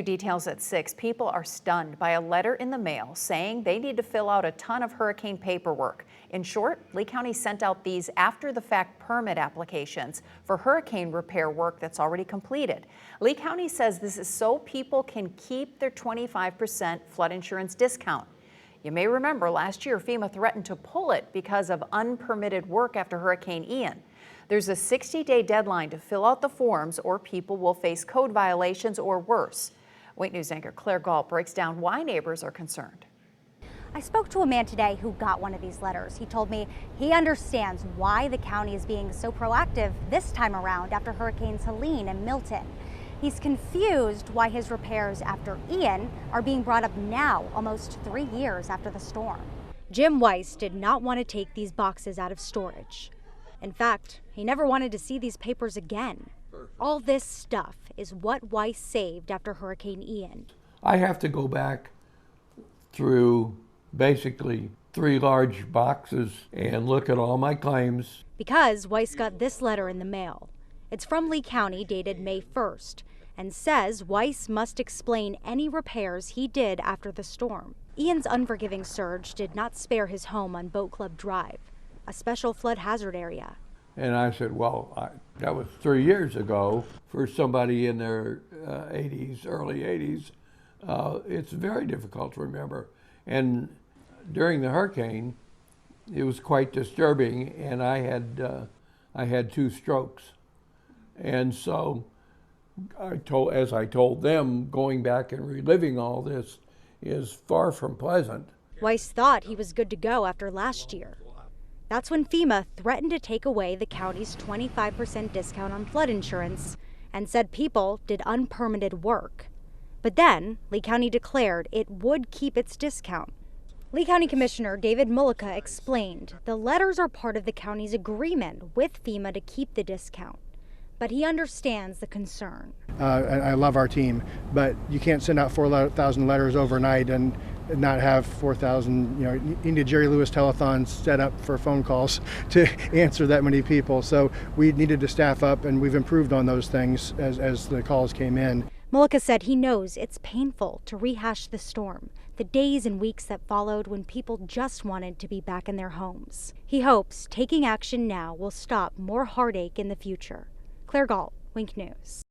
Details at 6. People are stunned by a letter in the mail saying they need to fill out a ton of hurricane paperwork. In short, Lee County sent out these after-the-fact permit applications for hurricane repair work that's already completed. Lee County says this is so people can keep their 25% flood insurance discount. You may remember last year FEMA threatened to pull it because of unpermitted work after Hurricane Ian. There's a 60-day deadline to fill out the forms or people will face code violations or worse. Wait News anchor Claire Galt breaks down why neighbors are concerned. I spoke to a man today who got one of these letters. He told me he understands why the county is being so proactive this time around after Hurricanes Helene and Milton. He's confused why his repairs after Ian are being brought up now, almost 3 years after the storm. Jim Weiss did not want to take these boxes out of storage. In fact, he never wanted to see these papers again. All this stuff is what Weiss saved after Hurricane Ian. I have to go back through basically 3 large boxes and look at all my claims. Because Weiss got this letter in the mail. It's from Lee County, dated May 1st, and says Weiss must explain any repairs he did after the storm. Ian's unforgiving surge did not spare his home on Boat Club Drive, a special flood hazard area. And I said, well, that was 3 years ago. For somebody in their 80s, early 80s, it's very difficult to remember. And during the hurricane, it was quite disturbing, and I had 2 strokes. And so as I told them, going back and reliving all this is far from pleasant. Weiss thought he was good to go after last year. That's when FEMA threatened to take away the county's 25% discount on flood insurance and said people did unpermitted work. But then Lee County declared it would keep its discount. Lee County Commissioner David Mullica explained the letters are part of the county's agreement with FEMA to keep the discount. But he understands the concern. I love our team, but you can't send out 4,000 letters overnight and not have 4,000, you need Jerry Lewis telethons set up for phone calls to answer that many people. So we needed to staff up, and we've improved on those things as the calls came in. Mullica said he knows it's painful to rehash the storm, the days and weeks that followed when people just wanted to be back in their homes. He hopes taking action now will stop more heartache in the future. Claire Galt, Wink News.